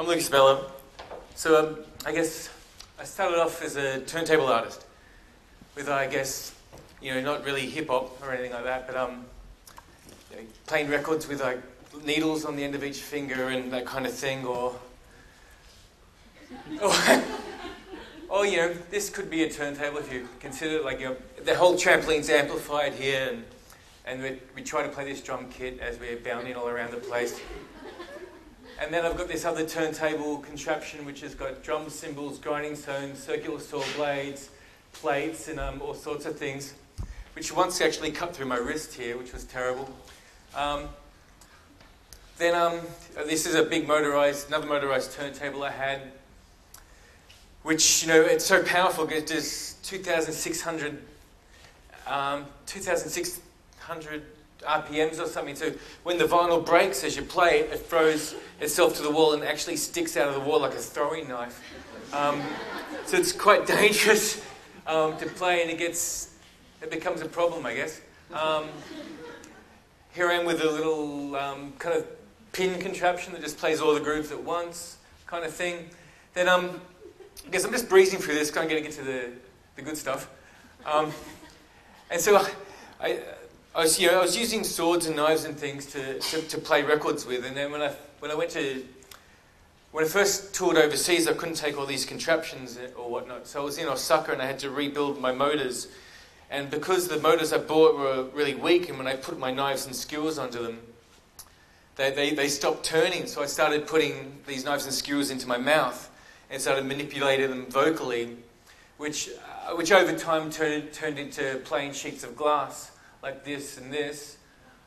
I'm Abela. So I guess I started off as a turntable artist with, I guess, not really hip-hop or anything like that, but playing records with like needles on the end of each finger and that kind of thing, or this could be a turntable if you consider it, like, the whole trampoline's amplified here, and we try to play this drum kit as we're bounding all around the place. And then I've got this other turntable contraption which has got drum cymbals, grinding stones, circular saw blades, plates, and all sorts of things, which once actually cut through my wrist here, which was terrible. This is a big another motorized turntable I had, which, it's so powerful because it does 2,600 RPMs or something. So when the vinyl breaks as you play it, it throws itself to the wall and actually sticks out of the wall like a throwing knife. So it's quite dangerous to play, and it becomes a problem, I guess. Here I am with a little kind of pin contraption that just plays all the grooves at once, kind of thing. Then I guess I'm just breezing through this, kind of getting into the good stuff. And so I was using swords and knives and things to play records with, and then when I first toured overseas, I couldn't take all these contraptions or whatnot. So I was in Osaka and I had to rebuild my motors, and because the motors I bought were really weak, and when I put my knives and skewers onto them, they stopped turning. So I started putting these knives and skewers into my mouth and started manipulating them vocally, which over time turned into playing sheets of glass, like this and this,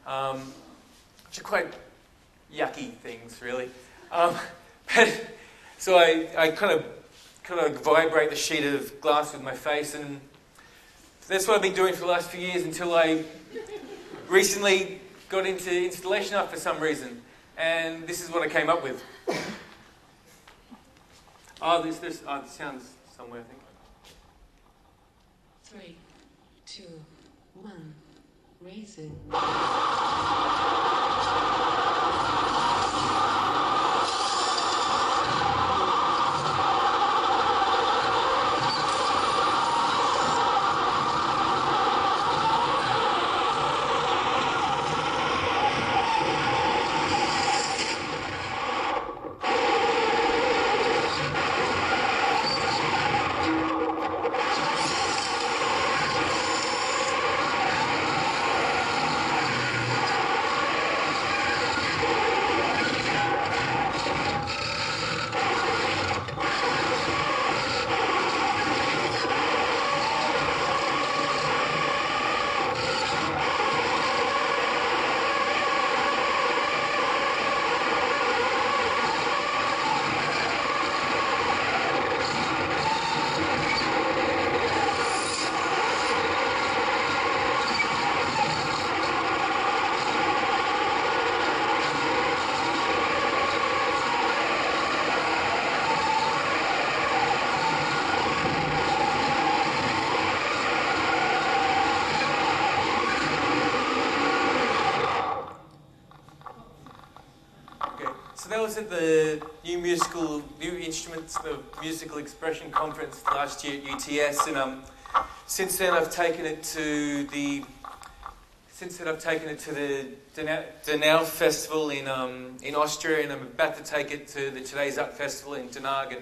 which are quite yucky things, really. So I kind of vibrate the sheet of glass with my face, and that's what I've been doing for the last few years until I recently got into installation art for some reason, and this is what I came up with. There's sounds somewhere, I think. 3, 2, 1. Raising. So that was at the New Instruments, the Musical Expression Conference last year at UTS, and since then I've taken it to the Denau Festival in Austria, and I'm about to take it to the Today's Art Festival in Den Haag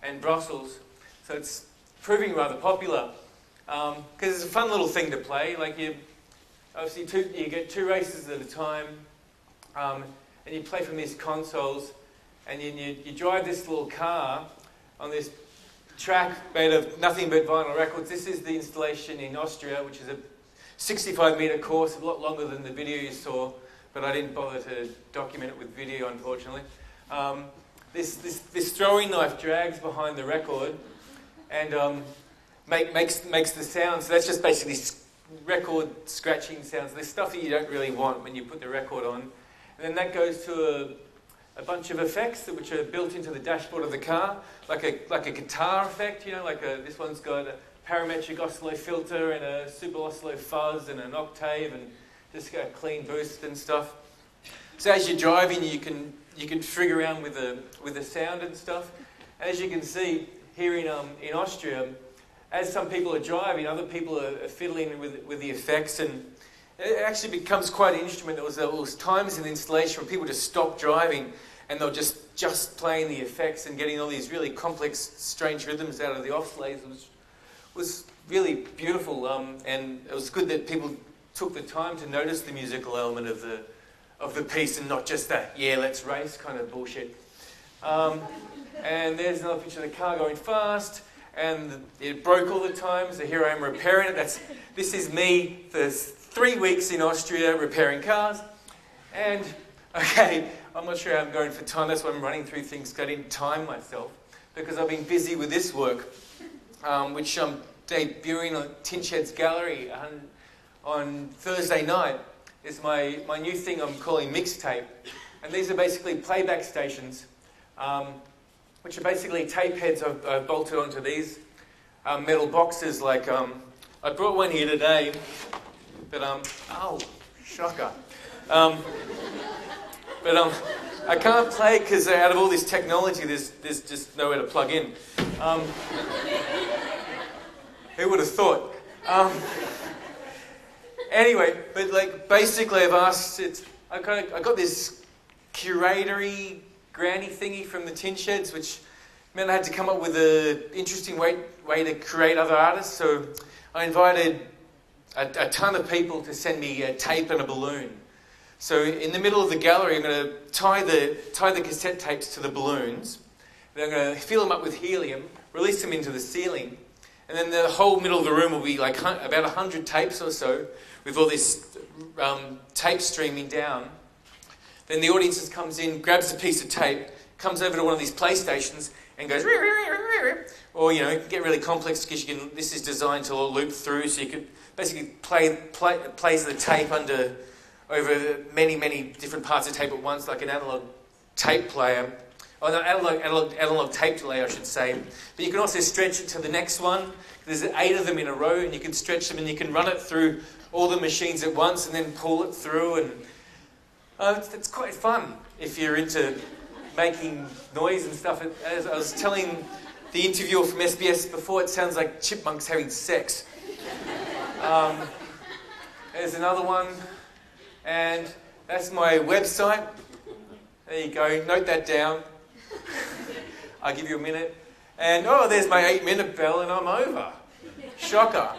and Brussels. So it's proving rather popular because it's a fun little thing to play. Like you get two races at a time. And you play from these consoles, and you drive this little car on this track made of nothing but vinyl records. This is the installation in Austria, which is a 65-metre course, a lot longer than the video you saw, but I didn't bother to document it with video, unfortunately. This throwing knife drags behind the record and makes the sound. So that's just basically record scratching sounds. There's stuff that you don't really want when you put the record on. And then that goes to a bunch of effects which are built into the dashboard of the car, like a guitar effect, this one's got a parametric oscillo filter and a super oscillo fuzz and an octave and just a clean boost and stuff. So as you're driving, you can frig around with the sound and stuff. As you can see here in Austria, as some people are driving, other people are fiddling with the effects, and it actually becomes quite an instrument. There was times in the installation when people just stop driving and they'll just playing the effects and getting all these really complex, strange rhythms out of the offslays. It was really beautiful, and it was good that people took the time to notice the musical element of the piece and not just that, yeah, let's race kind of bullshit. And there's another picture of the car going fast, and it broke all the time, so here I am repairing it. This is me for 3 weeks in Austria repairing cars. And, okay, I'm not sure how I'm going for time. That's why I'm running through things, because I didn't time myself, because I've been busy with this work, which I'm debuting on Tinshed's Gallery on Thursday night. It's my new thing I'm calling mixtape. And these are basically playback stations, which are basically tape heads I've bolted onto these metal boxes. Like, I brought one here today, but, oh, shocker. But I can't play because out of all this technology, there's just nowhere to plug in. Who would have thought? Anyway, but like basically, I've asked. I got this curatory granny thingy from the Tin Sheds, which meant I had to come up with an interesting way to create other artists. So I invited a ton of people to send me a tape and a balloon. So in the middle of the gallery, I'm going to tie the cassette tapes to the balloons. Then I'm going to fill them up with helium, release them into the ceiling, and then the whole middle of the room will be like about 100 tapes or so, with all this tape streaming down. Then the audience just comes in, grabs a piece of tape, comes over to one of these PlayStations, and goes, or you know, it can get really complex because this is designed to loop through, so you could basically plays the tape over many different parts of tape at once, like an analog tape player. Oh no, analog tape delay, I should say. But you can also stretch it to the next one. There's 8 of them in a row, and you can stretch them, and you can run it through all the machines at once, and then pull it through. And it's quite fun if you're into making noise and stuff. As I was telling the interviewer from SBS before, it sounds like chipmunks having sex. There's another one. And that's my website. There you go. Note that down. I'll give you a minute. And, oh, there's my 8-minute bell and I'm over. Shocker.